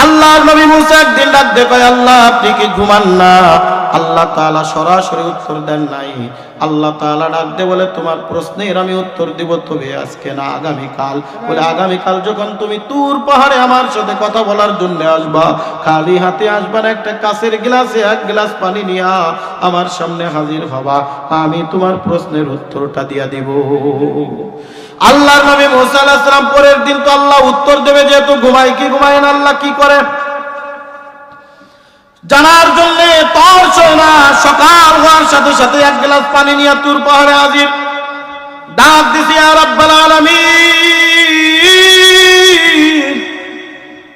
আল্লাহর নবী মুসা একদিন ডাক দিয়ে কয়, আল্লাহ আপনি কি ঘুমান না? আল্লাহ তাআলা সরাসরি উত্তর দেন নাই। আল্লাহ তাআলা ডাক দিয়ে বলে, তোমার প্রশ্নের আমি উত্তর দিব, তবে আজকে না, আগামীকাল। বলে, আগামীকাল যখন তুমি তুর পাহাড়ে আমার সাথে কথা বলার জন্য আসবা, খালি হাতে আসবা না, একটা কাঁচের গ্লাসে 1 গ্লাস পানি নিয়া আমার সামনে হাজির হবা, আমি তোমার প্রশ্নের উত্তরটা দিয়া দিব। আল্লাহর নবী মুসা আলাইহিস সালাম পরের দিন তো আল্লাহ উত্তর দেবে, যেহেতু ঘুমায় কি ঘুমায় না, আল্লাহ কি করে জানার জন্য তর সয় না। সকাল হওয়ার সাথে সাথে 1 গ্লাস পানি নিয়ে তুর পাহাড়ে হাজির। ডাক দিছি, ইয়া রাব্বাল আলামিন।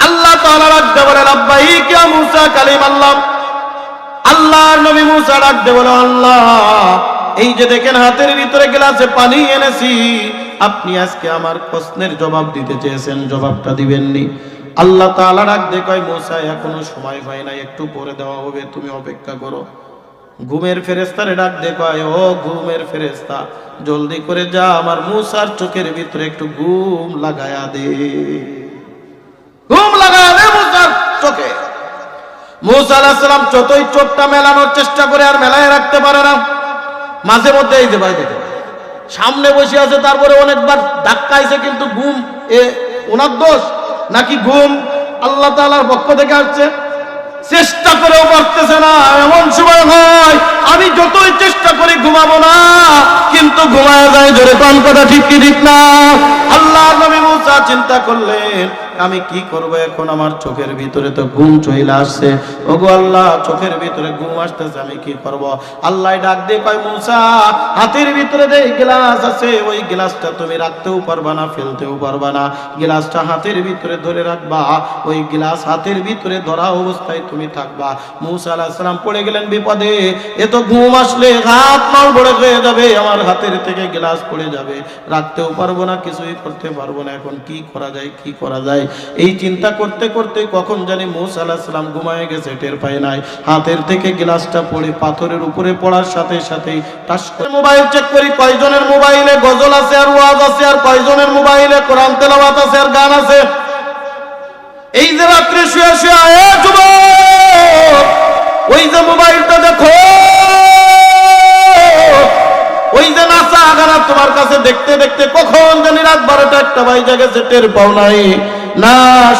আল্লাহ তাআলা ডাক দিয়ে বলে, লাব্বাইক ইয়া মুসা কালিমাল্লাহ। আল্লাহর নবী মুসা ডাক দিয়ে বলে, আল্লাহ এই যে দেখেন হাতের ভিতরে গ্লাসে পানি এনেছি, আপনি আজকে আমার প্রশ্নের জবাব দিতে চেয়েছেন, জবাবটা দিবেননি। আল্লাহ তাআলা ডাক দিয়ে কয়, মুসা এখনো সময় হয় নাই, একটু পরে দেওয়া হবে, তুমি অপেক্ষা করো। ঘুমের ফেরেশতারে ডাক দিয়ে কয়, ও ঘুমের ফেরেশতা, জলদি করে যা, আমার মুসার চোখের ভিতরে একটু ঘুম লাগায়া দে, ঘুম লাগায়া দে মুসার চোখে। মুসা আলাইহিস সালাম যতই চোখটা মেলানোর চেষ্টা করে আর মেলায় রাখতে পারে না। মাঝে মধ্যে এই যে ভাই দেখে সামনে বসে আছে, তারপরে অনেকবার ধাক্কাইছে, কিন্তু ঘুম ওনার দোষ নাকি ঘুম আল্লাহ তাআলার পক্ষ থেকে আসছে? চেষ্টা করেও পারতেছে না। এমন সময় হয় আমি যতই চেষ্টা করি ঘুমাবো না, কিন্তু ঘুমায় যায়। জোরে কোন কথা ঠিক কি ঠিক না? আল্লাহর নবী মুসা চিন্তা করলেন, আমি কি করব এখন, আমার চোখের ভিতরে তো ঘুম চলে আসছে। ওগো আল্লাহ, চোখের ভিতরে ঘুম আসতেছে, আমি কি করব? আল্লাহ ডাক দিয়ে কয়, মুসা হাতের ভিতরে যে গ্লাস আছে, ওই গ্লাসটা তুমি রাখতেও পারবা না, ফেলতেও পারবা না। গ্লাসটা হাতের ভিতরে ধরে রাখবা, ওই গ্লাস হাতের ভিতরে ধরা অবস্থায় তুমি থাকবা। মুসা আলাইহিস সালাম পড়ে গেলেন বিপদে। এত ঘুম আসলে হাত মাল বড় হয়ে যাবে, আমার হাতের থেকে গ্লাস পড়ে যাবে, রাখতেও পারবো না, কিছুই করতে পারবো না। এখন কি করা যায়, কি করা যায়? এই চিন্তা করতে করতে কখন জানি মুসা আলাইহিস সালাম ঘুমায় গেছে, টের পায় নাই। হাতের থেকে গ্লাসটা পড়ে পাথরের উপরে পড়ার সাথে সাথেই টাস করে মোবাইল চেক করি, কয়জনের মোবাইলে গজল আছে আর ওয়াজ আছে, আর কয়জনের মোবাইলে কোরআন তেলাওয়াত আছে আর গান আছে। এই যে রাত্রে শুয়ে শুয়ে যুবক, ওই যে মোবাইলটা দেখো, ওই যে নাচা গানা তোমার কাছে দেখতে দেখতে কখন জানি রাত 12টা 1টা বাজে গেছে, টের পাও নাই। না,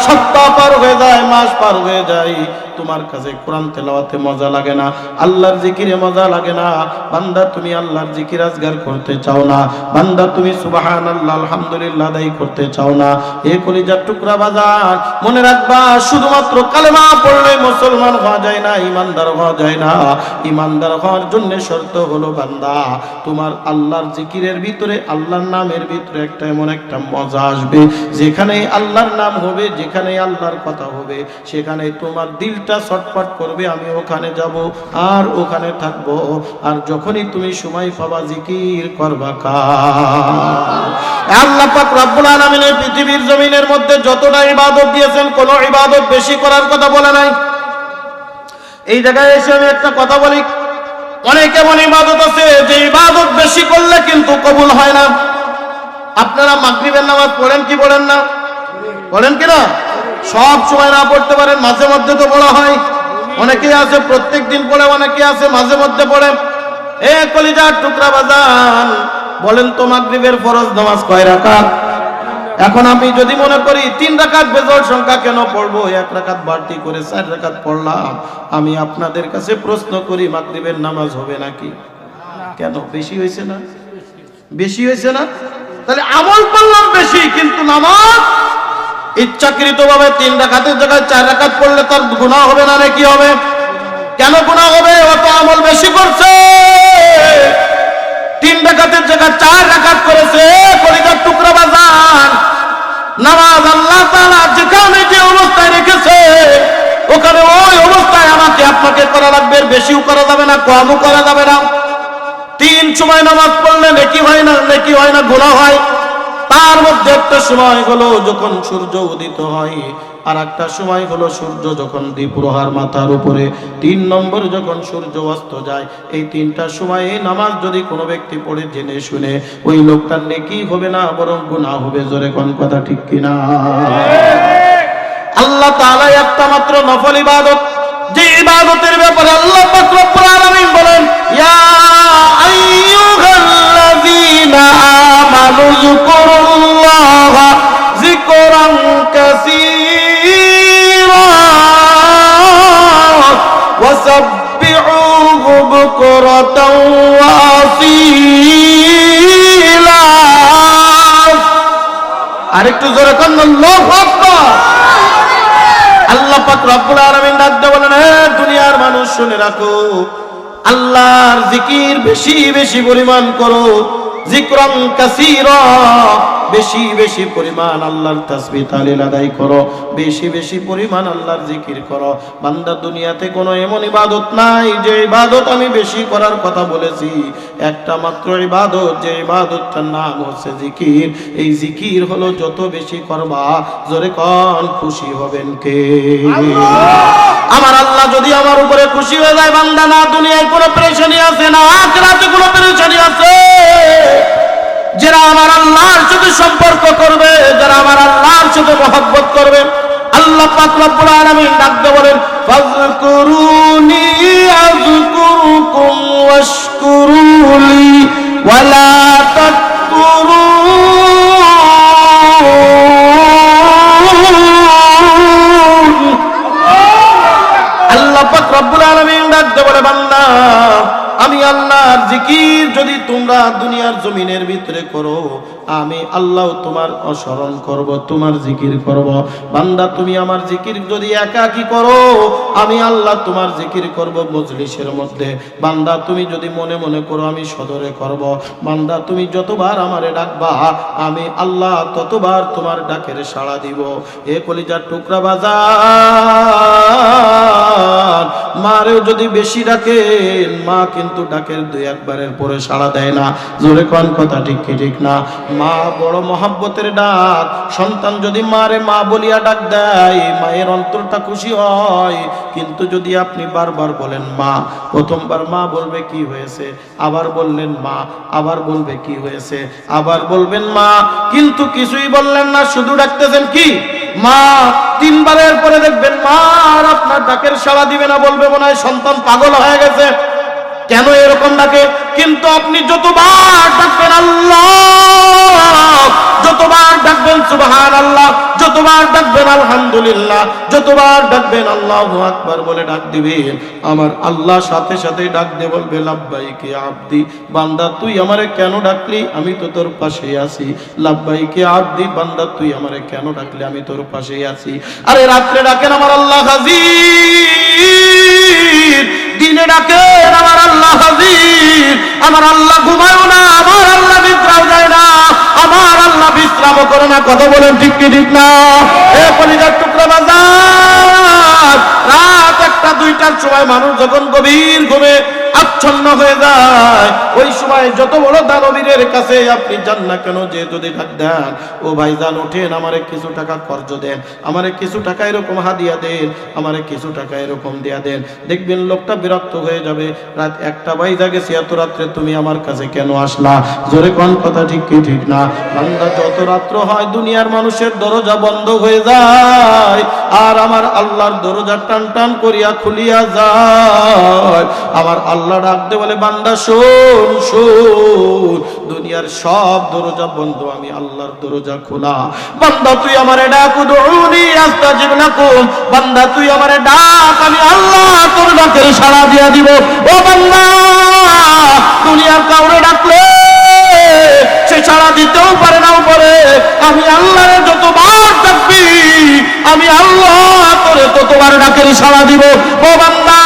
সপ্তাহ পার হয়ে যায়, মাস পার হয়ে যায়, তোমার কাছে কোরআন তেলাওয়াতে মজা লাগে না, আল্লাহর জিকিরে মজা লাগে না। বান্দা তুমি আল্লাহর জিকির আজগার করতে চাও না, বান্দা তুমি সুবহানাল্লাহ আলহামদুলিল্লাহ আদায় করতে চাও না। এ কলিজার টুকরা বাজার, মনে রাখবা, শুধুমাত্র কালেমা পড়লে মুসলমান হওয়া যায় না, ইমানদার হওয়া যায় না। ইমানদার হওয়ার জন্য শর্ত হলো, বান্দা তোমার আল্লাহর জিকিরের ভিতরে, আল্লাহর নামের ভিতরে একটা এমন একটা মজা আসবে, যেখানে আল্লাহর নাম হবে, যেখানে আল্লাহর কথা হবে, সেখানে তোমার দিলটা ছটফট করবে, আমি ওখানে যাব আর ওখানে থাকব। আর যখনই তুমি সময় পাবা জিকির করবা। আল্লাহ পাক রব্বুল আলামিন এই পৃথিবীর জমিনের মধ্যে যতটা ইবাদত দিয়েছেন, কোন ইবাদত বেশি করার কথা বলে নাই। এই জায়গায় এসে আমি একটা কথা বলি, অনেক এমন ইবাদত আছে যে ইবাদত বেশি করলে কিন্তু কবুল হয় না। আপনারা মাগরিবের নামাজ পড়েন কি পড়েন না? পড়েন কিনা? সব সময় না পড়তে পারেন, মাঝে মধ্যে তো পড়া হয়। অনেকেই আছে প্রত্যেক দিন পড়ে, অনেকেই আছে মাঝে মধ্যে পড়ে। এ কলিজার টুকরা বাজান, বলেন তো মাগরিবের ফরজ নামাজ কয় রাকাত? এখন আমি যদি মনে করি 3 রাকাত বেজোড় সংখ্যা কেন পড়বো, 1 রাকাত বাড়তি করে 4 রাকাত পড়লাম, আমি আপনাদের কাছে প্রশ্ন করি, মাগরিবের নামাজ হবে নাকি? কেন? বেশি হয়েছে না? বেশি হয়েছে না? তাহলে আমল করলাম বেশি, কিন্তু নামাজ ইচ্ছাকৃতভাবে 3 রাকাতের জায়গায় 4 রাকাত পড়লে তার গুনাহ হবে না, নাকি হবে? কেন গুনাহ হবে? অত আমল বেশি করছে, 3 রাকাতের জায়গায় 4 রাকাত করেছে। কলিজার টুকরা বাজার, নামাজ আল্লাহ তাআলা যেখানে যে অবস্থায় রেখেছে, ওখানে ওই অবস্থায় আমাকে আপনাকে করা লাগবে, বেশিও করা যাবে না, কমও করা যাবে না। 3 সময় নামাজ পড়লে নেকি হয় না, নেকি হয় না, গুনাহ হয়। তার মধ্যে একটা সময় হলো যখন সূর্য উদিত হয়, আর একটা সময় হলো সূর্য যখন দ্বিপ্রহার মাথার উপরে, 3 নম্বর যখন সূর্য অস্ত যায়। এই 3টা সময়ে নামাজ যদি কোনো ব্যক্তি পড়ে জেনে শুনে, ওই লোকটার নেকি হবে না, বরং গুনাহ হবে। জোরে কোন কথা ঠিক কিনা? আল্লাহ তাআলা একটা মাত্র নফল ইবাদত, যে ইবাদতের ব্যাপারে আল্লাহ পাক রব্বুল আলামিন বলেন, ইয়া আইয়ুহাল্লাযীনা আমানু যিকুরুল্লাহা যিকরান কাসীরা ওয়াসাব্বিহুহু বুকরাতাও ওয়া আসীলা। আরেকটু জোরে কোন আল্লাহু আকবার। আল্লাহ পাক রব্বুল আলামিন ডাকতে বলেন, হে দুনিয়ার মানুষ শুনে রাখো, আল্লাহর জিকির বেশি বেশি পরিমাণ করো, যিকরান কাসীরা, বেশি বেশি পরিমাণ আল্লাহর তাসবিহ তাহলিল আদায় করো, বেশি বেশি পরিমাণ আল্লাহর জিকির করো। বান্দা, দুনিয়াতে কোনো এমন ইবাদত নাই যে ইবাদত আমি বেশি করার কথা বলেছি, একটা মাত্র ইবাদত, যে ইবাদতটার নাম হচ্ছে জিকির। এই জিকির হলো যত বেশি করবা, জোরে কোন খুশি হবেন কে? আমার আল্লাহ যদি আমার উপরে খুশি হয়ে যায়, বান্দা না দুনিয়ায় কোনো পেরেশানি আছে না আখিরাতে কোনো পেরেশানি আছে। যারা আমার আল্লাহর সাথে সম্পর্ক করবে, যারা আমার আল্লাহর সাথে মহব্বত করবে, আল্লাহ পাক রব্বুল আলামিন ডাকতে বলেন, ফাযকুরুনি আযকুরুকুম ওয়াশকুরুলি ওয়ালা তাকফুরুন। আল্লাহ পাক রব্বুল আলামিন ডাকতে বলে, বান্দা, আমি আল্লাহর জিকির যদি তোমরা দুনিয়ার জমিনের ভিতরে করো, আমি আল্লাহ তোমার স্মরণ করব, তোমার জিকির করব। বান্দা, তুমি আমার জিকির যদি একাকী করো, আমি আল্লাহ তোমার জিকির করব মজলিসের মধ্যে। বান্দা, তুমি যদি মনে মনে করো, আমি সদরে করব। বান্দা, তুমি যতবার আমারে ডাকবা, আমি আল্লাহ ততবার তোমার ডাকের সাড়া দিব। এ কলিজার টুকরা বাজার, মারেও যদি বেশি ডাকেন, মা কিন্তু ডাকের দুই একবারের পরে সাড়া দেয় না। জোরে কোন কথা ঠিক কি ঠিক না? মা বড় মহব্বতের ডাক। সন্তান যদি মারে মা বলিয়া ডাক দেয়, মায়ের অন্তরটা খুশি হয়। কিন্তু যদি আপনি বারবার বলেন মা, প্রথমবার মা বলবে কি হয়েছে, আবার বললেন মা, আবার বলবে কি হয়েছে, আবার বলবেন মা, কিন্তু কিছুই বললেন না, শুধু ডাকতেছেন কি মা। তিনবারের পরে দেখবেন মা আর আপনার ডাকের সাড়া দিবে না, বলবে মনে হয় সন্তান পাগল হয়ে গেছে, কেন এরকম ডাকে। কিন্তু আপনি যতবার ডাকবেন আল্লাহ, যতবার ডাকবেন সুবহানাল্লাহ, যতবার ডাকবেন আলহামদুলিল্লাহ, যতবার ডাকবেন আল্লাহু আকবার বলে ডাক দিবেন, আমার আল্লাহ সাথে সাথে ডাক দিয়ে বলবে, লাব্বাইকে আব্দি, বান্দা তুই আমারে কেন ডাকলি, আমি তো তোর পাশেই আছি। লাব্বাইকে আব্দি, বান্দা তুই আমারে কেন ডাকলি, আমি তোর পাশেই আছি। আরে রাত্রে ডাকেন আমার আল্লাহ হাজির, দিনে ডাকেন আমার আল্লাহ হাজির। আমার আল্লাহ ঘুমায় না, আমার আল্লাহ বিশ্রাম যায় না, আমার আল্লাহ বিশ্রাম করে না। কথা বলেন ঠিক কি ঠিক না? এ কলিজার টুকরা বাজার, রাত 1টা-2টার সময় মানুষ যখন গভীর ঘুমে আচ্ছন্ন হয়ে যায়, ওই সময় যত বড় দানবীরের কাছে আপনি যান না কেন, যে যদি ডাক দেন, ও ভাইজান ওঠেন, আমারে কিছু টাকা কর্জ দেন, আমারে কিছু টাকা এরকম হাদিয়া দেন, আমারে কিছু টাকা এরকম দিয়া দেন, দেখবেন লোকটা বিরক্ত হয়ে যাবে। রাত 1টা বাজে গেছে, এত রাত্রে তুমি আমার কাছে কেন আসলা? জোরে কোন কথা ঠিক কি ঠিক না? বান্দা, যত রাত্র হয় দুনিয়ার মানুষের দরজা বন্ধ হয়ে যায়, আর আমার আল্লাহর দরজা টান টান করিয়া খুলিয়া যায়। আমার আল্লাহ ডাকতে বলে, বান্দা শোন শোন, দুনিয়ার সব দরজা বন্ধ, আমি আল্লাহর দরজা খোলা। বান্দা তুই আমারে ডাক, উদউনি আস্তাজিব লাকুম, বান্দা তুই আমারে ডাক, আমি আল্লাহ তোর ডাকের সাড়া দিয়া দিব। ও বান্দা, দুনিয়ার কাউরে ডাকলে সে সাড়া দিতেও পারে নাও পারে, আমি আল্লাহরে যতবার ডাকবি, আমি আল্লাহ তোরে ততবার ডাকের সাড়া দিব। ও বান্দা,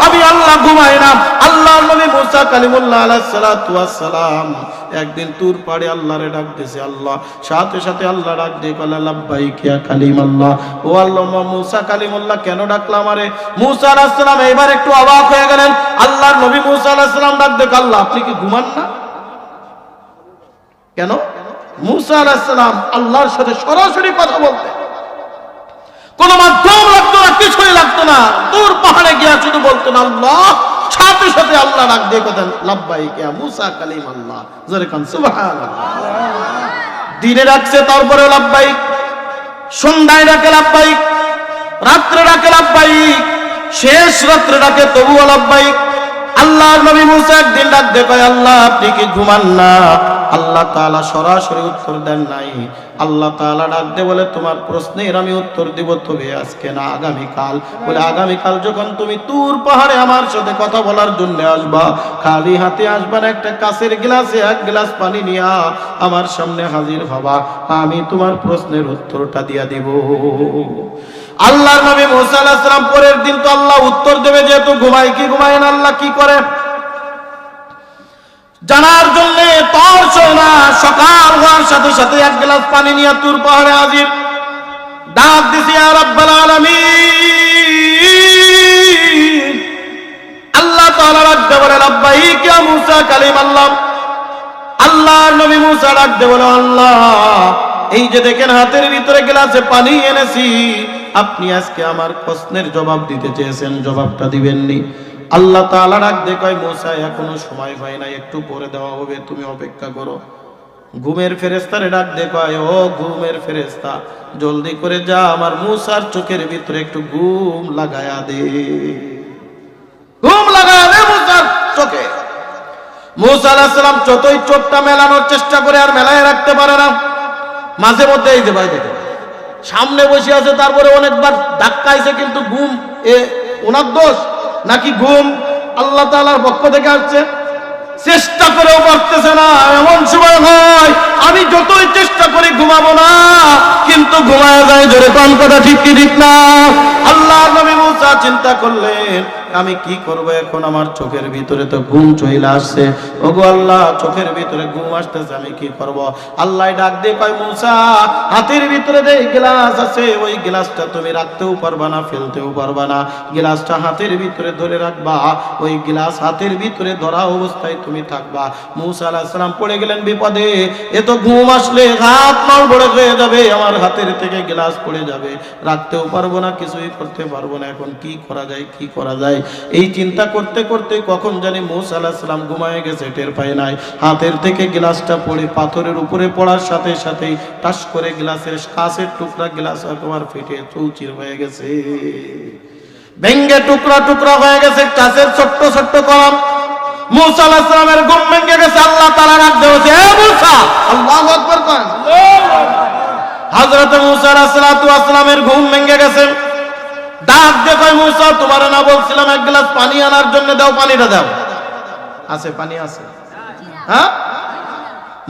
আমি আল্লাহ ঘুমাই না। আল্লাহ নবী মুসা কালিমুল্লাহ আলাইহিস সালাতু ওয়াস সালাম একদিন তুর পাড়ে আল্লাহরে ডাক দিয়েছে। আল্লাহ সাথে সাথে আল্লাহ ডাক দিয়ে বলে, লাব্বাইক ইয়া কালিমাল্লাহ। ও আল্লাহ, মুসা কালিমুল্লাহ কেন ডাকলা আমারে? মুসা আলাইহিস সালাম এবার একটু অবাক হয়ে গেলেন। আল্লাহর নবী মুসা আলাইহিস সালাম ডাক দিয়ে, আল্লাহ আপনি কি ঘুমান না কেন? মুসা আলাইহিস সালাম আল্লাহর সাথে সরাসরি কথা বলতে, কোন মাধ্যম লাগতো না, কিছুই লাগতো না, দূর পাহাড়ে গিয়া শুধু বলতো না আল্লাহ, সাথে সাথে আল্লাহ ডাক দিয়ে কথা, লাব্বাইক ইয়া মুসা কালিমাল্লাহ। জোরে কান সুবহানাল্লাহ। দিনে ডাকছে, তারপরে লাব্বাইক, সন্ধ্যায় ডাকে লাব্বাইক, রাত্রে ডাকে লাব্বাইক, শেষ রাত্রে ডাকে তবুও লাব্বাইক। আল্লাহর নবী মুসা একদিন ডাক দিয়ে কয়, আল্লাহ আপনি কি ঘুমান না? আল্লাহ তাআলা সরাসরি উত্তর দেন নাই। আল্লাহ তাআলা ডাক দিয়ে বলে, তোমার প্রশ্নের আমি উত্তর দিব, তবে আজকে না, আগামীকাল। বলে, আগামীকাল যখন তুমি তুর পাহাড়ে আমার সাথে কথা বলার জন্য আসবা, খালি হাতে আসবা না, একটা কাঁচের গ্লাসে এক গ্লাস পানি নিয়া আমার সামনে হাজির হবা, আমি তোমার প্রশ্নের উত্তরটা দিয়া দিব। আল্লাহর নবী মুসা আলাইহিস সালাম পরের দিন তো আল্লাহ উত্তর দেবে, যেহেতু ঘুমায় কি ঘুমায় না, আল্লাহ কি করে জানার জন্য তর সয় না। সকাল হওয়ার সাথে সাথে এক গ্লাস পানি নিয়ে তুর পাহাড়ে হাজির, ডাক দিছি, ইয়া রাব্বাল আলামিন। আল্লাহ তাআলা ডাকতে বলে, লাব্বাইক ইয়া মুসা কালিমাল্লাহ। আল্লাহর নবী মুসা ডাকতে বলে, আল্লাহ এই যে দেখেন হাতের ভিতরে গ্লাসে পানি এনেছি, আপনি আজকে আমার প্রশ্নের জবাব দিতে চেয়েছেন, জবাবটা দিবেননি। আল্লাহ তাআলা ডাক দিয়ে কয়, মুসা এখনো সময় হয় না, একটু পরে দেওয়া হবে, তুমি অপেক্ষা করো। ঘুমের ফেরেশতারে ডাক দিয়ে কয়, ও ঘুমের ফেরেশতা, জলদি করে যা, আমার মুসার চোখের ভিতরে একটু ঘুম লাগায়া দে, ঘুম লাগায়া দে মুসার চোখে। মুসা আলাইহিস সালাম যতই চোখটা মেলানোর চেষ্টা করে আর মেলায় রাখতে পারে না। মাঝে মধ্যে এই যে ভাই দেখে সামনে বসে আছে, তারপরে অনেকবার ধাক্কাইছে, কিন্তু ঘুম ওনার দোষ নাকি ঘুম আল্লাহ তাআলার পক্ষ থেকে আসছে, চেষ্টা করেও পারতেছে না। এমন সময় হয় আমি যতই চেষ্টা করি ঘুমাবো না, কিন্তু ঘুমায় যায়। জোরে কোন কথা ঠিক কি ঠিক না? আল্লাহ নবী মুসা চিন্তা করলেন, আমি কি করব এখন, আমার চোখের ভিতরে তো ঘুম চলে আসছে। ওগো আল্লাহ, চোখের ভিতরে ঘুম আসতেছে, আমি কি করব? আল্লাহ ডাক দিয়ে কয়, মুসা হাতের ভিতরে যে গ্লাস আছে, ওই গ্লাসটা তুমি রাখতেও পারবা না, ফেলতেও পারবা না। গ্লাসটা হাতের ভিতরে ধরে রাখবা, ওই গ্লাস হাতের ভিতরে ধরা অবস্থায় তুমি থাকবা। মুসা আলাইহিস সালাম পড়ে গেলেন বিপদে। এ তো ঘুম আসলে হাত নড়বড়ে হয়ে যাবে, আমার হাতের থেকে গ্লাস পড়ে যাবে, রাখতেও পারবো না, কিছুই করতে পারবো না। এখন কি করা যায়, কি করা যায়? এই চিন্তা করতে করতে কখন জানি মুসা আলাইহিস সালাম ঘুমায় গেছে, টের পায় নাই। হাতের থেকে গ্লাসটা পড়ে পাথরের উপরে পড়ার সাথে সাথেই টাস করে গ্লাসের কাঁচের টুকরা গ্লাস তোমার ফেটে চৌচির হয়ে গেছে, ভেঙ্গে টুকরা টুকরা হয়ে গেছে, কাঁচের ছোট্ট ছোট্ট কলম। মুসা আলাইহিস সালামের ঘুম ভেঙে গেছে। আল্লাহ তাআলা ডাক দিয়েছে, হে মুসা, আল্লাহু আকবার কন। হযরত মুসা আলাইহিস সালামের ঘুম ভেঙে গেছে। ডাক দিয়ে কয়, মুসা তোমার না বলছিলাম এক গ্লাস পানি আনার জন্য, দাও, পানিটা দাও। আছে পানি আছে? হ্যাঁ।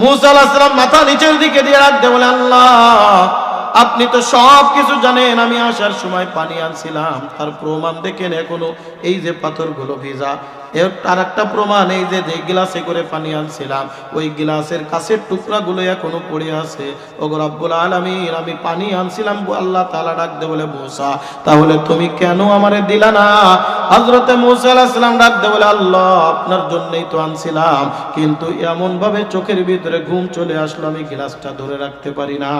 মুসা আলাইহিস সালাম মাথা নিচের দিকে দিয়ে ডাক দিয়ে বলে, আল্লাহ আপনি তো সব কিছু জানেন, আমি আসার সময় পানি আনছিলাম, তার প্রমাণ দেখেন এখনো এই যে পাথরগুলো ভিজা। এর আর একটা প্রমাণ, এই যে গ্লাসে করে পানি আনছিলাম, ওই গ্লাসের কাছের টুকরাগুলো এখনো পড়ে আছে। ওগো রব্বুল আলামিন, আমি পানি আনছিলাম। আল্লাহ তাআলা ডাক দিয়ে বলে, মুসা তাহলে তুমি কেন আমারে দিলা না? হযরতে মুসা আলাইহিস সালাম ডাক দিয়ে বলে, আল্লাহ আপনার জন্যই তো আনছিলাম, কিন্তু এমন ভাবে চোখের ভিতরে ঘুম চলে আসলো, আমি গ্লাসটা ধরে রাখতে পারি না,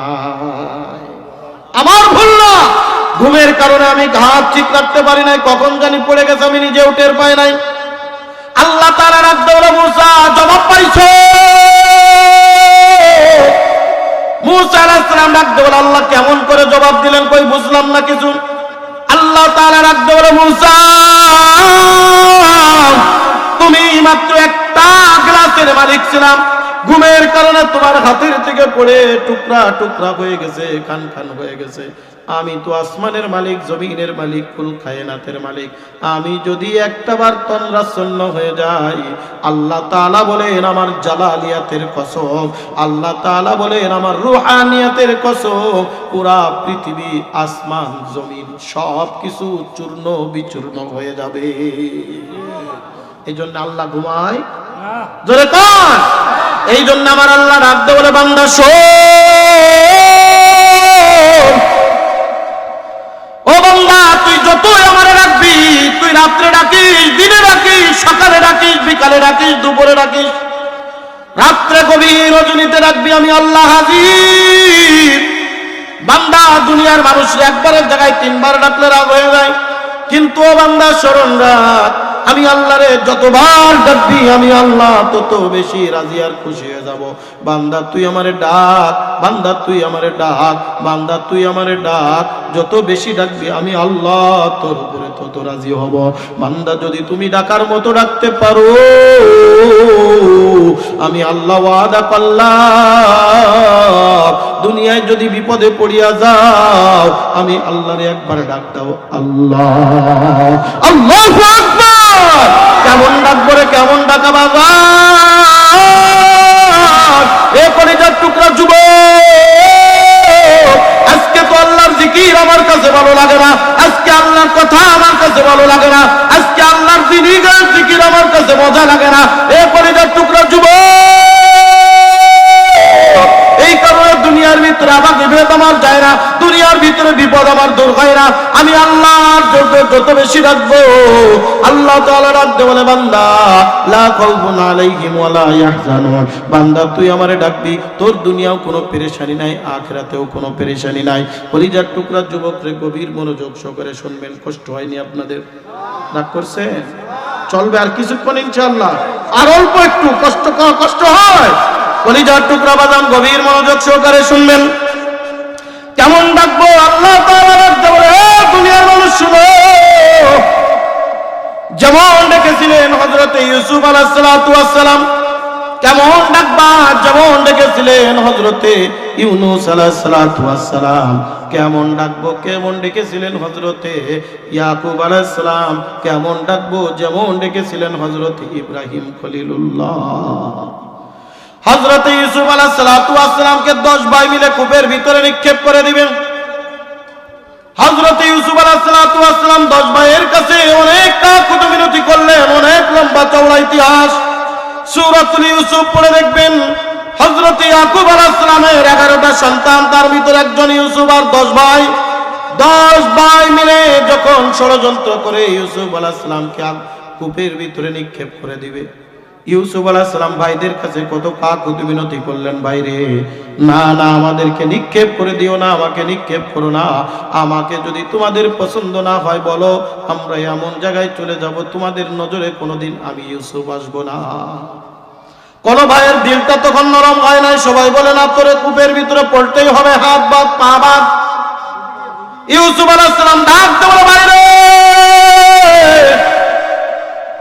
আমার ভুল না। ঘুমের কারণে আমি হাত ঠিক রাখতে পারি নাই, কখন জানি পড়ে গেছে, আমি নিজেও টের পাই নাই। আল্লাহ তাআলা ডাক দিয়ে বলে, মুসা জবাব পাইছো? মুসা আলাইহিস সালাম ডাক দিয়ে বলে, আল্লাহ কেমন করে জবাব দিলেন, কই বুঝলাম না কিছু। আল্লাহ তাআলা ডাক দিয়ে বলে, মুসা তুমি মাত্র একটা গ্লাসের মালিক ছিলাম, ঘুমের কারণে তোমার হাতের থেকে পড়ে টুকরা টুকরা হয়ে গেছে, খান খান হয়ে গেছে। আমি তো আসমানের মালিক, জমিনের মালিক, কুল কায়নাতের মালিক। আমি যদি একটাবার তন্দ্রাচ্ছন্ন হয়ে যাই, আল্লাহ তাআলা বলেন আমার জালালিয়াতের কসম, আল্লাহ তাআলা বলেন আমার রুহানিয়াতের কসম, পুরা পৃথিবী, আসমান, জমিন সব কিছু চূর্ণ বিচূর্ণ হয়ে যাবে। এই জন্য আল্লাহ ঘুমায় জোরে কান। এই জন্য আমার আল্লাহ ডাক দিয়ে বলে, বান্দা শোন, ও বান্দা তুই যতই আমারে রাখবি, তুই রাত্রে ডাকিস, দিনে ডাকিস, সকালে ডাকিস, বিকালে ডাকিস, দুপুরে ডাকিস, রাত্রে গভীর রজনীতে ডাকবি, আমি আল্লাহ হাজির। বান্দা দুনিয়ার মানুষ একবারের জায়গায় তিনবার ডাকলে রাগ হয়ে যায়, কিন্তু ও বান্দা স্মরণ রাখ, আমি আল্লাহরে যতবার ডাকবি আমি আল্লাহ তত বেশি রাজি আর খুশি হয়ে যাব। বান্দা তুই আমারে ডাক, বান্দা তুই আমারে ডাক, বান্দা তুই আমারে ডাক, যত বেশি ডাকবি আমি আল্লাহ তোর উপরে তত রাজি হব। বান্দা যদি তুমি ডাকার মতো ডাকতে পারো আমি আল্লাহ ওয়াদা করলাম, দুনিয়ায় যদি বিপদে পড়িয়া যাও আমি আল্লাহরে একবার ডাক দাও, আল্লাহ আল্লাহু আকবার। কেমন ডাকবো রে, কেমন ডাকা বাবা? এ কলিজার টুকরা যুবক, আজকে তো আল্লাহর জিকির আমার কাছে ভালো লাগে না, আজকে আল্লাহর কথা আমার কাছে ভালো লাগে না, আজকে আল্লাহর জিকির আমার কাছে মজা লাগে না। এ কলিজার টুকরা যুবক, এই কারণে দুনিয়ার ভিতরে আমার বিভেদ আমার যায় না, দুনিয়ার ভিতরে বিপদ আমার দূর হয় না। আমি আল্লাহর যত বেশি রাখবো আল্লাহ তাআলা ডাকতে বলে বান্দা লা খাউফুন আলাইহিম ওয়া লা ইয়াহজানুন। বান্দা তুই আমারে ডাকবি, তোর দুনিয়াও কোনো পেরেশানি নাই, আখিরাতেও কোনো পেরেশানি নাই। কলিজার টুকরা যুবক রে, গভীর মনোযোগ সহকারে শুনবেন। কষ্ট হয়নি আপনাদের? রাগ করছে? চলবে আর কিছুক্ষণ ইনশাআল্লাহ, আর অল্প একটু কষ্ট হয়। কলিজার টুকরা বাদাম গভীর মনোযোগ সহকারে শুনবেন। কেমন ডাকবো আল্লাহ তাআলা ডাকতে বলে, দুনিয়ার মানুষ শুনো, যেমন ডেকেছিলেন হযরতে ইউসুফ আলাইহিস সালাতু ওয়াস সালাম, কেমন ডাকবা, যেমন ডেকেছিলেন হযরতে ইউনূস আলাইহিস সালাতু ওয়াস সালাম, কেমন ডাকবো, কেমন ডেকেছিলেন হযরতে ইয়াকুব আলাইহিস সালাম, কেমন ডাকবো, যেমন ডেকেছিলেন হযরতে ইব্রাহিম খলিলুল্লাহ। হযরতে ইউসুফ আলাইহিস সালাতু ওয়াস সালামকে 10 ভাই মিলে কূপের ভিতরে নিক্ষেপ করে দিবেন। হযরতে ইউসুফ আলাইহিস সালাতু ওয়াস সালাম 10 ভাইয়ের কাছে অনেক কাকুতি মিনতি করলেন, অনেক লম্বা চওড়া ইতিহাস। সূরাতুল ইউসুফ পড়ে দেখবেন হযরতে ইয়াকুব আলাইহিস সালামের 11টা সন্তান, তার ভিতরে একজন ইউসুফ আর 10 ভাই। 10 ভাই মিলে যখন ষড়যন্ত্র করে ইউসুফ আলাইহিস সালামকে কূপের ভিতরে নিক্ষেপ করে দিবে, ইউসুফ আলাইহিস সালাম ভাইদের কাছে কত কাকুতি মিনতি করলেন, ভাইরে না না আমাদেরকে নিক্ষেপ করে দিও না, আমাকে নিক্ষেপ করো না, আমাকে যদি তোমাদের পছন্দ না হয় বলো, আমরা এমন জায়গায় চলে যাব তোমাদের নজরে কোনোদিন আমি ইউসুফ আসবো না। কোন ভাইয়ের দিলটা তখন নরম হয় নাই, সবাই বলে না তোরে কূপের ভিতরে পড়তেই হবে, হাত বাঁধ পা বাঁধ। ইউসুফ আলাইহিস সালাম ডাক দেওয়া, ভাইরে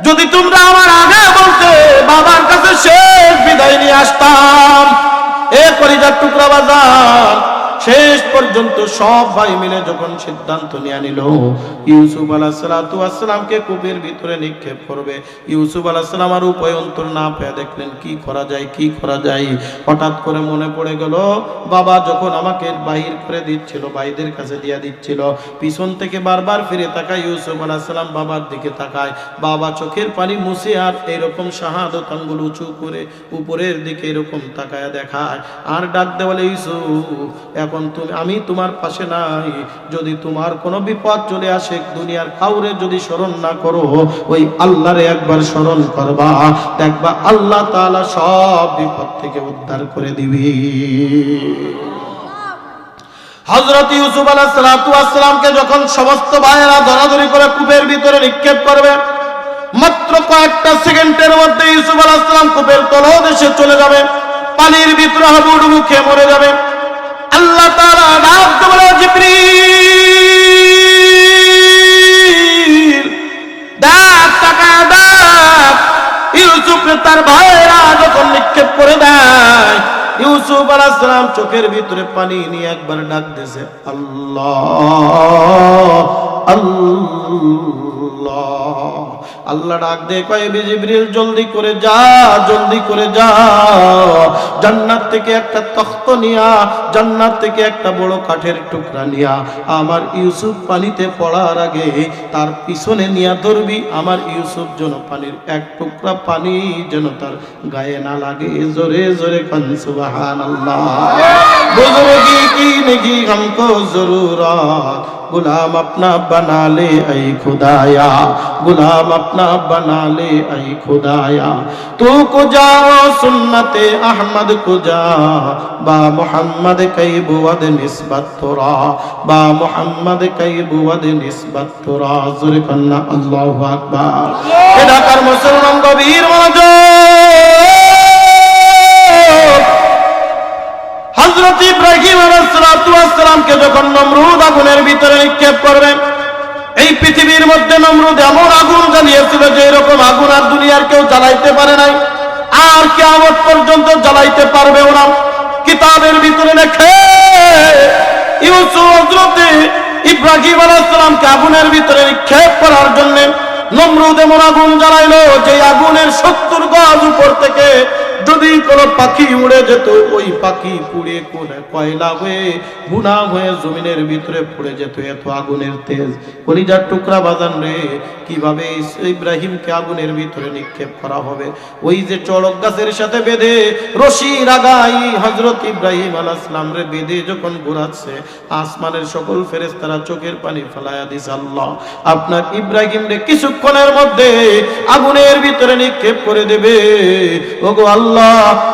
যদি তোমরা আমার আগে বলতে বাবার কাছে শেষ বিদায় নিয়ে আসতাম। এ কলিজার টুকরা বাজার, শেষ পর্যন্ত সব ভাই মিলে যখন সিদ্ধান্ত নিয়ে নিল ইউসুফ আলাইহিস সালাতু ওয়াস সালামকে কূপের ভিতরে নিক্ষেপ করবে, ইউসুফ আলাইহিস সালাম আর উপায় অন্তর না পেয়ে দেখলেন কি করা যায়, কি করা যায়। হঠাৎ করে মনে পড়ে গেল, বাবা যখন আমাকে বাহির করে দিচ্ছিল, ভাইদের কাছে দিয়ে দিচ্ছিল, পিছন থেকে বারবার ফিরে তাকায় ইউসুফ আলাইহিস সালাম বাবার দিকে তাকায়, বাবা চোখের পানি মুছে আর এরকম শাহাদত আঙ্গুল উঁচু করে উপরের দিকে এরকম তাকায় দেখায়, আর ডাক দেওয়ালে ইউসুফ এখন আমি তোমার পাশে নাই, যদি তোমার কোনো বিপদ চলে আসে দুনিয়ার কাউরে যদি স্মরণ না করো, ওই আল্লাহরে একবার স্মরণ করবা, দেখবা আল্লাহ তাআলা সব বিপদ থেকে উদ্ধার করে দিবি। হযরত ইউসুফ আলাইহিস সালাতু ওয়াস সালামকে যখন সমস্ত ভাইয়েরা ধরাধরি করে কূপের ভিতরে নিক্ষেপ করবে, মাত্র কয়েকটা সেকেন্ডের মধ্যে ইউসুফ আলাইহিস সালাম কূপের তলদেশে চলে যাবে, পানির ভিতরে হাবুডুবু খেয়ে মরে যাবে। আল্লাহ তাআলা ডাক দেওয়া, জিবরিল ডাক তাকায় ডাক। ইউসুফকে তার ভাইয়েরা যখন নিক্ষেপ করে দেয়, ইউসুফ আলাইহিস সালাম চোখের ভিতরে পানি নিয়ে একবার ডাক দিয়েছে, আল্লাহ আল্লাহ। আল্লাহ ডাক দে কয়, জিবরিল জলদি করে যা, জলদি করে যা, জান্নাত থেকে একটা তখ্ত নিয়া, জান্নাত থেকে একটা বড় কাঠের টুকরা নিয়া আমার ইউসুফ পানিতে পড়ার আগে তার পিছনে নিয়া ধরবি, আমার ইউসুফ যেন পানির এক টুকরা পানি যেন তার গায়ে না লাগে। জোরে জোরে কান সুবহানাল্লাহ। বুজুর্গি কি নেকি हमको जरूरत, गुलाम अपना बना ले ऐ खुदाया, गुलाम अपना बना ले ऐ खुदाया तू को जाओ सुन्नते अहमद को जा बा मोहम्मद कई बुवद निस्बत तोरा बा मोहम्मद कई बुवद निस्बत तोरा जुर कन्ना अल्लाहु আকবার এ ঢাকার মুসলমান গভীর মনোযোগ হযরত ইব্রাহিম আলাইহিস সালামকে যখন নমরুদ আগুনের ভিতরে নিক্ষেপ করবে এই পৃথিবীর মধ্যে নমরুদ এমন আগুন জ্বালিয়েছিল যে এরকম আগুন আর দুনিয়ার কেউ জ্বালাইতে পারে নাই আর কিয়ামত পর্যন্ত জ্বালাইতে পারবেও না কিতাবের ভিতরে লেখে ইউসুফ হযরত ইব্রাহিম আলাইহিস সালামকে আগুনের ভিতরে নিক্ষেপ করার জন্য নমরুদ এমন আগুন জ্বালাইলো যে আগুনের 70 গজ উপর থেকে যদি কোনো পাখি উড়ে যেত ওই পাখি পুড়ে কয়লা হয়ে ভুনা হয়ে জমিনের ভিতরে পড়ে যেত এত আগুনের তেজ কলিজার টুকরা বাজান রে কিভাবে ইব্রাহিমকে আগুনের ভিতরে নিক্ষেপ করা হবে ওই যে চড়ক গাছের সাথে বেঁধে রশি লাগাই হযরত ইব্রাহিম আলাইহিস সালাম রে বেঁধে যখন ঘোরাচ্ছে আসমানের সকল ফেরেশতারা চোখের পানি ফেলায়া দিছে আল্লাহ আপনার ইব্রাহিম রে কিছুক্ষণের মধ্যে আগুনের ভিতরে নিক্ষেপ করে দেবে ওগো আল্লাহ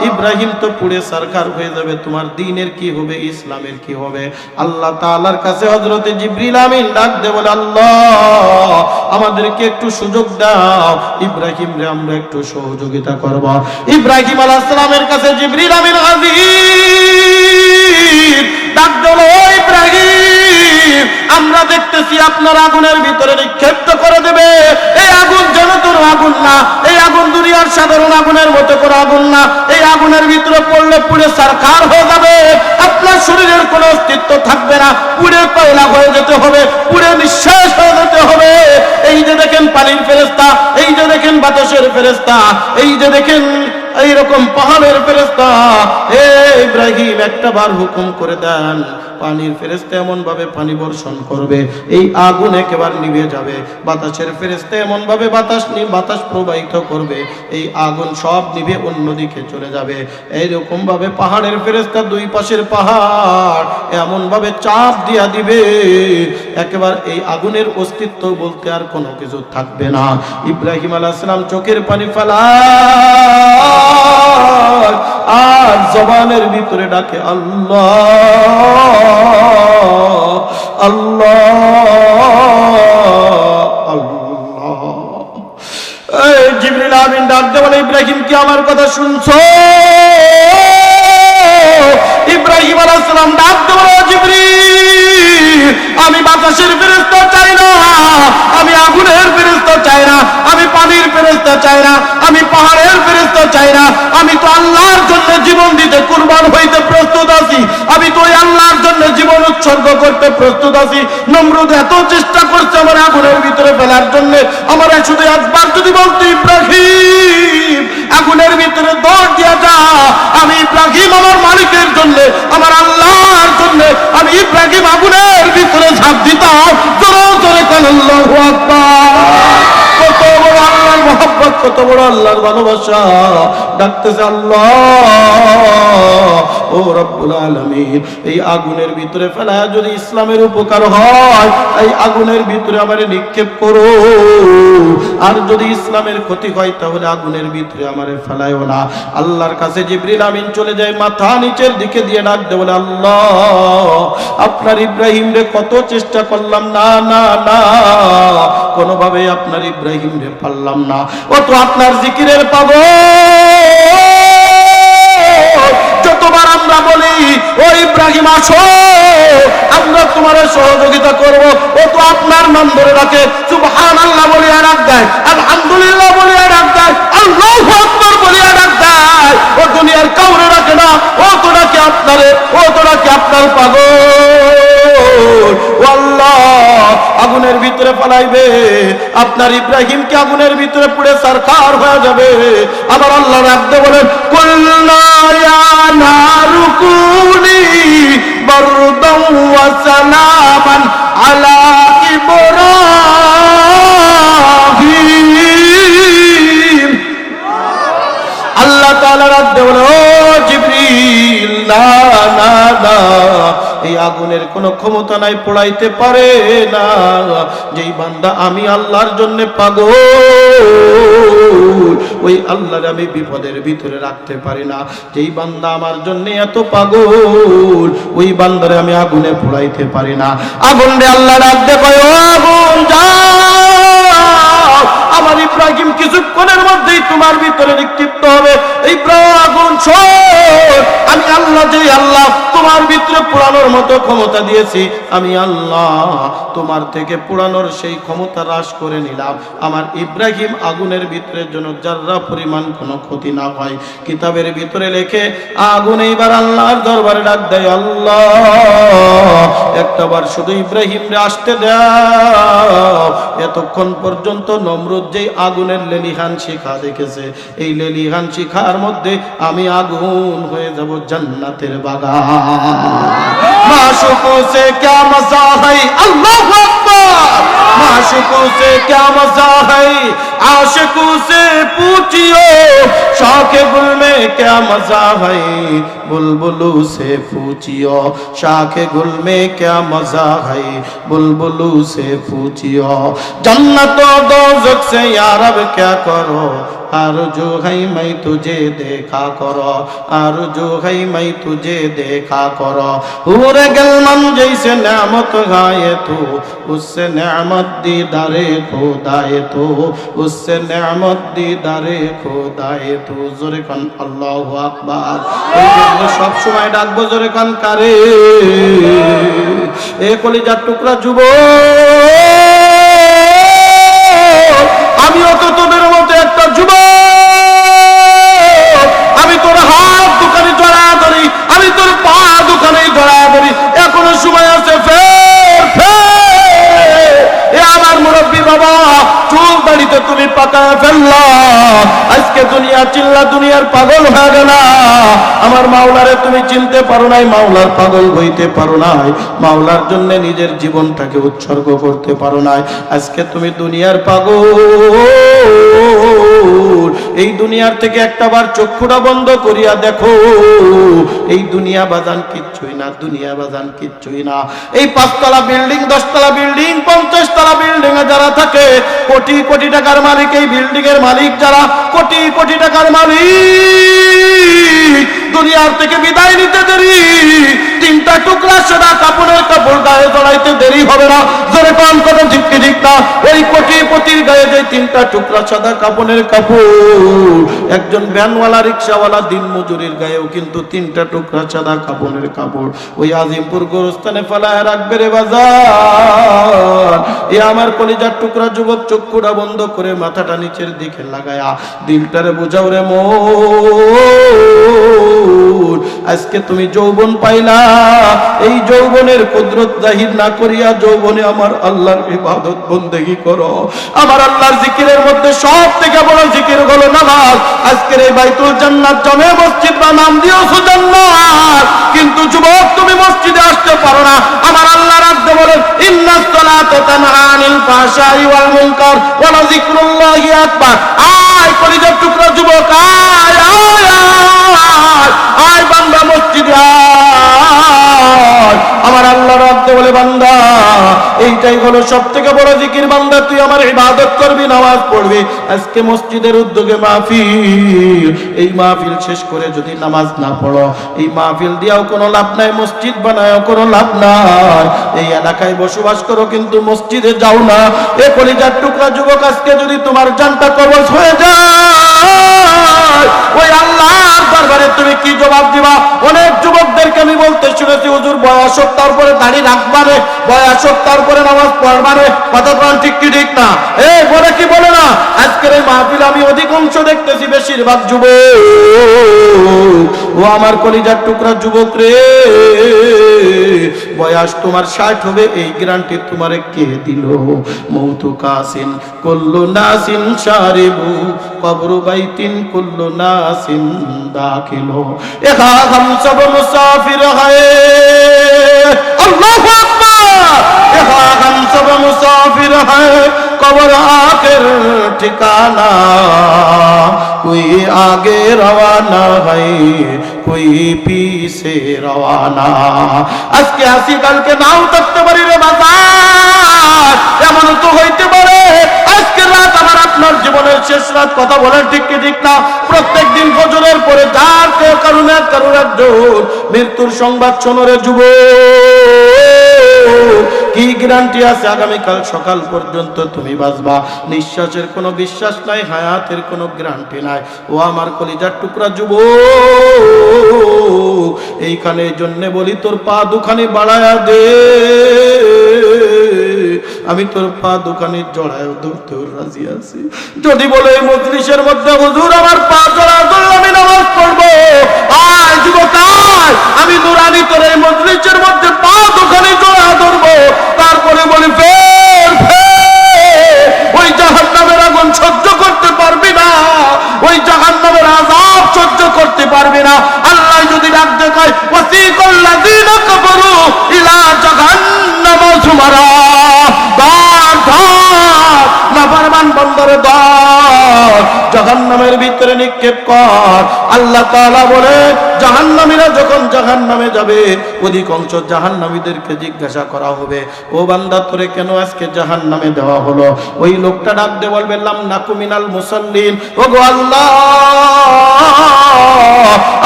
ইব্রাহিম তো পুড়ে সারখার হয়ে যাবে তোমার দ্বীনের কি হবে ইসলামের কি হবে আল্লাহ তাআলার কাছে হযরত জিবরিল আমিন ডাক দে বলে আল্লাহ আমাদেরকে একটু সুযোগ দাও ইব্রাহিম রে আমরা একটু সহযোগিতা করব ইব্রাহিম আলাইহিস সালামের কাছে জিবরিল আমিন হাজির ডাক দিল ইব্রাহিম আমরা দেখতেছি আপনার আগুনের ভিতরে নিক্ষেপ করে দেবে এই আগুন জনতর আগুন না এই আগুন দুনিয়ার সাধারণ আগুনের মতো করে আগুন না এই আগুনের ভিতরে পড়লে পুড়ে সারখার হয়ে যাবে আপনার শরীরের কোনো অস্তিত্ব থাকবে না পুড়ে কয়লা হয়ে যেতে হবে পুড়ে নিঃশেষ হয়ে যেতে হবে এই যে দেখেন পানির ফেরেশতা এই যে দেখেন বাতাসের ফেরেশতা এই যে দেখেন এইরকম পাহাড়ের ফেরেশতা হে ইব্রাহিম একটা বার হুকুম করে দেন পানির ফেরেশতা এমন ভাবে পানি বর্ষণ করবে এই আগুন একেবারে নিভে যাবে বাতাসের ফেরেশতা এমন ভাবে বাতাস প্রবাহিত করবে এই আগুন সব নিভে অন্যদিকে চলে যাবে এইরকম ভাবে পাহাড়ের ফেরেশতা দুই পাশের পাহাড় এমন ভাবে চাপ দিয়া দিবে একেবারে এই আগুনের অস্তিত্ব বলতে আর কোনো কিছু থাকবে না ইব্রাহিম আলাইহিস সালাম চোখের পানি ফেলা আর জবানের ভিতরে ডাকে আল্লাহ আল্লাহ আল্লাহ এই জিবরিল আমিন ডাক দে বলে ইব্রাহিম কি আমার কথা শুনছো ইব্রাহিম আলাইহিস সালাম ডাক দে বলে জিবরিল আমি বাতাসের ফেরেশতা চাই না আমি আগুনের ফেরেশতা চাই না আমি পানির ফেরেশতা চাই না আমি পাহাড়ের ফেরেশতা চাই না আমি তো আল্লাহর জন্য জীবন দিতে কুরবান হইতে প্রস্তুত আছি আমি তো ওই আল্লাহর জন্য জীবন উৎসর্গ করতে প্রস্তুত আছি নমরুদ এত চেষ্টা করছে আমার আগুনের ভিতরে ফেলার জন্য আমার শুধু একবার যদি বলতে ইব্রাহিম আগুনের ভিতরে দৌড় দিয়া যা আমি ইব্রাহিম আমার মালিকের জন্য আমার আল্লাহর জন্য আমি ইব্রাহিম আগুনের ভিতরে ঝাঁপ দিতাম জোরে জোরে কোন আল্লাহু আকবার কত বড় আল্লাহর মহব্বত কত বড় আল্লাহর ভালোবাসা ডাকতেছে আল্লাহ ও রব্বুল আলামিন এই আগুনের ভিতরে ফেলায় যদি ইসলামের উপকার হয় এই আগুনের ভিতরে আমারে নিক্ষেপ করো আর যদি ইসলামের ক্ষতি হয় তাহলে আগুনের ভিতরে আমারে ফেলায়ও না আল্লাহর কাছে জিবরিল আমিন চলে যায় মাথা নিচের দিকে দিয়ে ডাক দেয় বলে আল্লাহ আপনার ইব্রাহিম রে কত চেষ্টা করলাম না না না কোনোভাবে আপনার ইব্রাহিম রে পারলাম না ও তো আপনার জিকিরের পাগল যতবার আমরা বলি ও ইব্রাহিম আসো আমরা তোমার সহযোগিতা করব ও তো আপনার নাম ধরে রাখে সুবহানাল্লাহ বলে ডাক দেয় আলহামদুলিল্লাহ বলে ডাক দেয় আল্লাহু আকবার বলে ডাক দেয় ও দুনিয়ার কাউরে রাখে না ও তো ডাকে আপনারে ও তো ডাকে আপনার পাগল ও আল্লাহ আগুনের ভিতরে ফলাইবে আপনার ইব্রাহিমকে আগুনের ভিতরে পুড়ে সারখার হয়ে যাবে আবার আল্লাহ রাখতে বলেন কুল্লা ইয়া নারু কুনি বারদাও ওয়া সালামান আলা ইব্রাহিম আল্লাহ তাআলা রাখতে বলে ও জিবরিল না না না এই আগুনের কোনো ক্ষমতা নাই, পোড়াইতে পারে না। যেই বান্দা আমি আল্লাহর জন্য পাগল, ওই আল্লাহর আমি বিপদের ভিতরে রাখতে পারি না। যেই বান্দা আমার জন্য এত পাগল, ওই বান্দারে আমি আগুনে পোড়াইতে পারি না। আগুন রে আল্লাহ ডাকতে কয়, ও আগুন যাও, আমার ইব্রাহিম কিছুক্ষণের মধ্যেই তোমার ভিতরে নিক্ষিপ্ত হবে। ইব্রাহিম আগুন শোন, আমি আল্লাহ, যে আল্লাহ তোমার ভিতরে পোড়ানোর মতো ক্ষমতা দিয়েছি, আমি আল্লাহ তোমার থেকে পোড়ানোর সেই ক্ষমতা হ্রাস করে নিলাম। আমার ইব্রাহিম আগুনের ভিতরে যেন যাররা পরিমাণ কোনো ক্ষতি না হয়। কিতাবের ভিতরে লেখে আগুন এইবার আল্লাহর দরবারে ডাক দেয়, আল্লাহ একটাবার শুধু ইব্রাহিম রে আসতে দাও। এতক্ষণ পর্যন্ত নমরুদ যেই আগুনের লেলিহান শিখা দেখেছে, এই লেলিহান শিখার মধ্যে আমি আগুন হয়ে যাব জান্নাতের বাগান। माशूकों से क्या मजा है, अल्लाह अकबर, माशूकों से क्या मजा है, आशिकों से पूछियो, शौके गुल में क्या मजा है, बुलबुलू से पूछियो, शाखे गुल में क्या मजा है, बुलबुलू से पूछियो। जन्नत और दोज़ख से या रब क्या करो, आरज़ू है मैं तुझे देखा करो, आरज़ू है मैं तुझे देखा करो। पूरे गलमन जैसे नेमत गाए तो उससे नेमत दीदारे खुदाए, तो उससे नेमत दीदारे खुदाए। तो जोरे कान अल्लाहु আকবার। সব সময় ডাকবো জোরে কান কারে, এ কলিজার টুকরা যুবক, আমিও তো তোদের মতো একটা যুবক। আমি তোর হাত দোকানে জড়া ধরি, আমি তোর পা দোকানে জড়া ধরি, এখনো সময় আছে, ফের ফের। এ আমার মুরব্বী বাবা, চুল দাড়িতে তুমি পাকায় ফেললা, আজকে দুনিয়া চিল্লা দুনিয়ার পাগল হয়ে গেল। আমার মাওলারে তুমি চিনতে পারো নাই, মাওলার পাগল হইতে পারো নাই, মাওলার জন্য নিজের জীবনটাকে উৎসর্গ করতে পারো নাই। আজকে তুমি দুনিয়ার পাগল। এই দুনিয়ার থেকে একটাবার চক্ষুটা বন্ধ করিয়া দেখো, এই দুনিয়া বাজান কিচ্ছুই না, দুনিয়া বাজান কিচ্ছুই না। এই 5 তলা বিল্ডিং, 10 তলা বিল্ডিং, 50 তলা বিল্ডিং এ যারা থাকে, কোটি কোটি টাকার মালিক, এই বিল্ডিং এর মালিক যারা, কোটি কোটি টাকার মালিক, দুনিয়ার থেকে বিদায় নিতে দেরি, 3টা টুকরা সাদা কাপড়ের কাপড় গায়ে জড়াইতে দেরি হবে না। জোরে কান করে ঠিক কি ঠিক না? ওই কোটিপতির গায়ে যে 3টা টুকরা সাদা কাপড়ের কাপড়, একজন ভ্যানওয়ালা রিকশাওয়ালা দিন মজুরির গায়েও কিন্তু 3টা টুকরা সাদা কাপড়ের কাপড় ওই আজিমপুর গোরস্থানে ফেলায় রাখবে রে বাজার। এ আমার কলিজার টুকরা যুবক, চক্ষুটা বন্ধ করে মাথাটা নিচের দিকে লাগায়া দিলটারে বুঝাও রে মন। আজকে তুমি যৌবন পাইলা, এই যৌবনের কুদরত জাহির না করিয়া যৌবনে আমার আল্লাহর ইবাদত বন্দেগী করো। আমার আল্লাহর জিকিরের মধ্যে সব থেকে বড় জিকির হলো নামাজ। আজকের এই বাইতুল জান্নাত জামে মসজিদ বা নাম দিয়েছো জান্নাত, কিন্তু যুবক তুমি মসজিদে আসতে পারো না। আমার আল্লাহ রাখতে বলেন, ইন্নাস সালাতা তানহা আনিল ফাহশাই ওয়াল মুনকার ওয়া যিকরুল্লাহি আকবার। আয় কলিজার টুকরা যুবক, আয় আয় আয় আয় বান্দা মসজিদে আয়। আমার আল্লাহ রাখতে বলে, বান্দা এইটাই হলো সব থেকে বড় জিকির। বান্দা তুই আমার ইবাদত করবি, নামাজ পড়বি। আজকে মসজিদের উদ্যোগে মাহফিল, এই মাহফিল শেষ করে যদি নামাজ না পড়ো, এই মাহফিল দিয়াও কোনো লাভ নাই, মসজিদ বানায়ও কোনো লাভ নাই। এই এলাকায় বসবাস করো কিন্তু মসজিদে যাও না। এ কলিজার টুকরা যুবক, আজকে যদি তোমার জানটা কবজ হয়ে যায়, ওই আল্লাহর দরবারে তুমি কি জবাব দিবা? অনেক যুবকদেরকে আমি বলতে শুনেছি, হুজুর বয়স হোক তারপরে দাড়ি রাখবানে, বয়স হোক তারপরে নামাজ পড়বানে। কথা বলেন ঠিক কি ঠিক না? এই বলে কি বলে না? আজকের এই মাহফিল আমি অধিকাংশ দেখতেছি বেশিরভাগ যুবক। ও আমার কলিজার টুকরা যুবক রে, বয়স তোমার 60 হবে, এই গ্যারান্টি তোমারে কে দিল? মৌতু কাসিন কুল্লু নাসিন শারিবু কবরু বাইতিন কুল্লু নাসিন দাখিলু। এখা হাম সব মুসাফির হায়, আল্লাহু আকবার। এখা হাম সব মুসাফির হায়, কবর আখির ঠিকানা, कोई आगे रवाना है कोई पीछे रवाना। আজকে আসি কালকে নাও থাকতে পারি রে বাজার, এমন তো হইতে পারে আজকে রাত আমার আপনার জীবনের শেষ রাত। কথা বলেন ঠিক কি ঠিক না? প্রত্যেক দিন ফজরের পরে যার কেউ কারণ একজন মৃত্যুর সংবাদ শোনো রে যুবক। কি গ্যারান্টি আছে আগামীকাল সকাল পর্যন্ত তুমি বাঁচবা? নিঃশ্বাসের কোনো বিশ্বাস নাই, হায়াতের কোনো গ্যারান্টি নাই। ও আমার কলিজার টুকরা যুবক, এইখানে জন্য বলি তোর পা দুখানি বাড়ায়া দে, আমি তোর পা দোকানে জড়ায় ধরতেও রাজি আছি। যদি বলে এই মজলিসের মধ্যে হুজুর আমার পা জড়ায় ধরলে আমি নামাজ পড়বো, আয় যুবক আয়, আমি নুরানি তোর এই মজলিসের মধ্যে পা দোকানে জড়ায় ধরবো। তারপরে বলি ফের ওই জাহান্নামের আগুন সহ্য করতে পারবি না, ওই জাহান্নামের আযাব সহ্য করতে পারবি না। আল্লাহ যদি ডাক দেখায় ওয়াসিকাল লাযিনা কাফারু ইলা জাহান্নাম যুমারা, নাফরমান বন্দরে দর জাহান্নামের ভিতরে নিক্ষেপ কর। আল্লাহ তাআলা বলে জাহান্নামীরা যখন জাহান্নামে যাবে অধিকাংশ জাহান্নামীদেরকে জিজ্ঞাসা করা হবে, ও বান্দা তোরে কেন আজকে জাহান্নামে দেওয়া হলো? ওই লোকটা ডাক দিয়ে বলবে লাম নাকু মিনাল মুসাল্লিন, ও গো আল্লাহ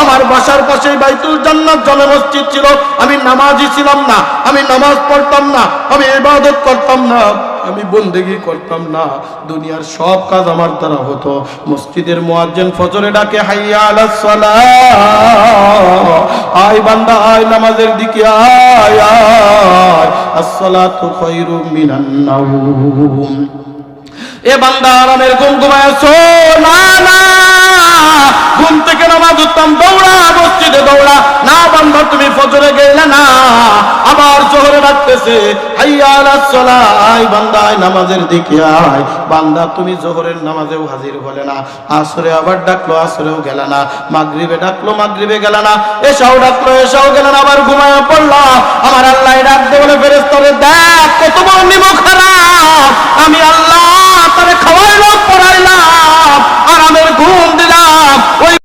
আমার বাসার পাশে বাইতুল জান্নাত জামে মসজিদ ছিল, আমি নামাজি ছিলাম না, আমি নামাজ পড়তাম না, আমি ইবাদত করতাম না, আমি বন্দেগী করতাম না, দুনিয়ার সব কাজ আমার দ্বারা হতো। মসজিদের মুয়াজ্জিন ফজরে ডাকে হাইয়া আলাস সালাহ, আয় বান্দা আয় নামাজের দিকে আয় আয়, আসসালাতু খায়রুম মিনান নাওম। এ বান্দা আরামের ঘুম ঘুমায়ছো না, না ঘুম থেকে নামাজ উঠতাম দৌড়া মসজিদে দৌড়া, না বান্দা তুমি ফজরে গেলে না, আবার জোহরে ডাকতেছে হাইয়া আলাস সালাহ, আয় বান্দা আয় নামাজের দিকে আয়। বান্দা তুমি জোহরের নামাজেও হাজির হলে না, আসরে আবার ডাকলো আসরেও গেলে না, মাগরিবে ডাকলো মাগরিবে গেলে না, এশাও ডাকলো এশাও গেলে না, আবার ঘুমায়া পড়লা। আমার আল্লাহ ডাক দে বলে ফেরেশতারে দেখ কত বড় নিমক হারাম, আমি আল্লাহ তারে খাওয়াইলাম পড়াইলাম আরামের ঘুম দিলাম, ওই